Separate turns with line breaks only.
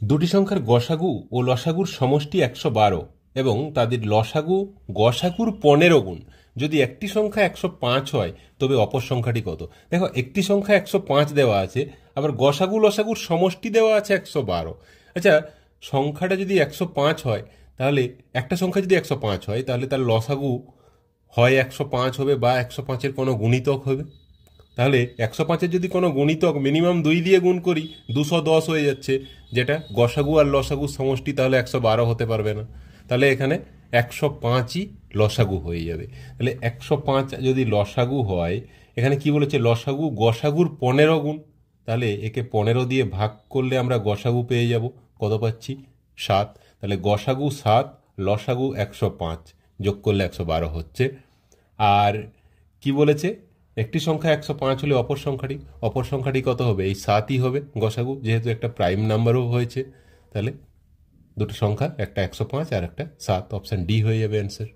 দুটি সংখ্যার গসাগু ও লসাগুর সমষ্টি 112 এবং তাদের লসাগু গসাগুর 15 গুণ। যদি একটি সংখ্যা 105 হয় তবে অপর সংখ্যাটি কত? দেখো, একটি সংখ্যা 105 দেওয়া আছে, আবার গসাগু লসাগুর সমষ্টি দেওয়া আছে 112। আচ্ছা, সংখ্যাটা যদি 105 হয়, তাহলে একটা সংখ্যা যদি 105 হয় তাহলে তার লসাগু হয় 105 হবে বা 105-এর কোনো গুণিতক হবে। তাহলে 105-এর যদি কোনো গুণিতক মিনিমাম 2 দিয়ে গুণ করি 210 হয়ে যাচ্ছে, যেটা গসাগু আর লসাগুর সমষ্টি, তাহলে 112 হতে পারবে না। তাহলে এখানে 105ই লসাগু হয়ে যাবে। তাহলে 105 যদি লসাগু হয়, এখানে কি বলেছে? লসাগু গসাগুর 15 গুণ। তাহলে একে 15 দিয়ে ভাগ করলে আমরা গসাগু পেয়ে যাব। কত পাচ্ছি? 7। তাহলে গসাগু 7, লসাগু 105, যোগ করলে 112 হচ্ছে। আর কি বলেছে? একটি সংখ্যা 105 হলে অপর সংখ্যাটি কত হবে? এই 7ই হবে গসাগু, যেহেতু একটা প্রাইম নাম্বারও হয়েছে। তাহলে দুটো সংখ্যা, একটা 105 আর একটা 7, অপশন ডি হয়ে যাবে অ্যান্সার।